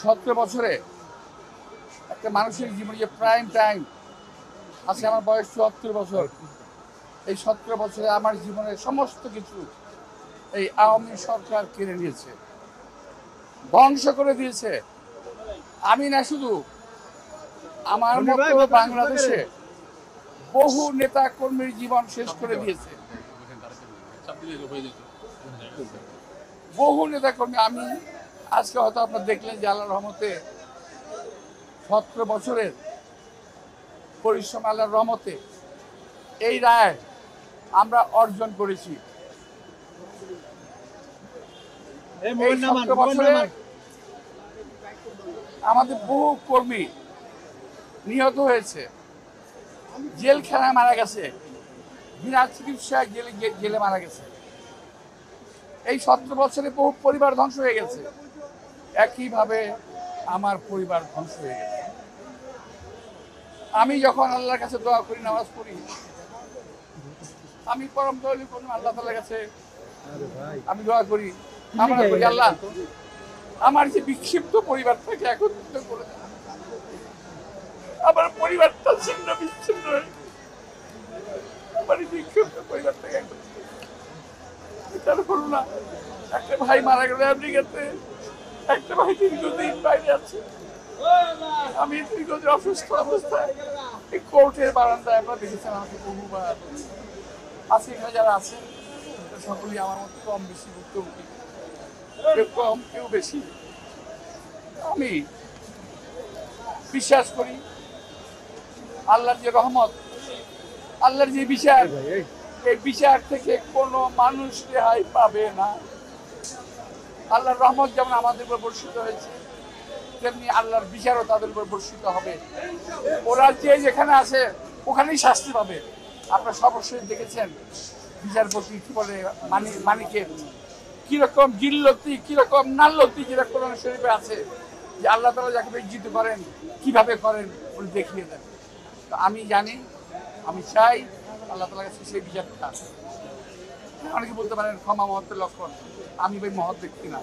17 বছরে একটা মানুষের জীবনে যে প্রাইম টাইম, আজকে আমার বয়স 74 বছর। এই 17 বছরে আমার জীবনের সমস্ত কিছু এই আওয়ামী সরকার কেড়ে নিয়েছে, ধ্বংস করে দিয়েছে। আমি না, শুধু আমার মতো বাংলাদেশে বহু নেতা কর্মীর জীবন শেষ করে দিয়েছে। বহু নেতা কর্মী, আমি আজকে হয়তো আপনারা দেখলেন যে আল্লাহর রহমতে 17 বছরের পরিশ্রম, আল্লাহর রহমতে এই রায় আমরা অর্জন করেছি। এই 17 বছরে আমাদের বহু কর্মী নিহত হয়েছে, জেলখানায় মারা গেছে, বিনা চিকিৎসায় জেলে মারা গেছে। এই 17 বছরে বহু পরিবার ধ্বংস হয়ে গেছে। একইভাবে আমার পরিবার ধ্বংস হয়ে গেছে। আমি যখন আল্লাহর কাছে দোয়া করি, নামাজ পড়ি, আমি পরম দয়ালু আল্লাহ তাআলার কাছে আমি দোয়া করি, আমরা করি, আল্লাহ আমার যে বিক্ষিপ্ত পরিবারটাকে একত্রিত করে দেন। আমার পরিবারটা ছিন্ন বিচ্ছিন্ন হয়ে, আমার বিক্ষিপ্ত পরিবারটাকে একত্রিত তার করুণা। একটা ভাই মারা গেল আমেরিকাতে, একটা ভাই দীর্ঘদিন বাইরে আছে। আমি দীর্ঘদিন অসুস্থ অবস্থায় এই কোর্টের বারান্দায়, আপনারা দেখেছেন আমাকে বহুবার। আজকে এখানে যারা আছেন সকলেই আমার মতো কম বেশি ভুক্তভোগী, কেউ কম কেউ বেশি। আমি বিশ্বাস করি আল্লাহর যে রহমত, আল্লাহর যে বিচার, এই বিচার থেকে কোনো মানুষ রেহাই পাবে না। আল্লাহর রহমত যেমন আমাদের উপর বর্ষিত হয়েছে, তেমনি আল্লাহর বিচারও তাদের উপর বর্ষিত হবে। ওরা যে যেখানে আছে ওখানেই শাস্তি পাবে। আপনারা সবসময় দেখেছেন বিচারপতি কি বলে, মানিকে কিরকম জিল্লতি, কিরকম নাল্লতি, যেটা কোরআন শরীফে আছে যে আল্লাহ তাআলা যাকে বিজিত করেন কিভাবে করেন উনি দেখিয়ে দেন। তো আমি জানি, আমি চাই আল্লাহ তাআলার কাছে সেই বিচারটা। অনেকে বলতে পারেন ক্ষমা মহত্বের লক্ষণ, আমি ভাই মহৎ ব্যক্তি না।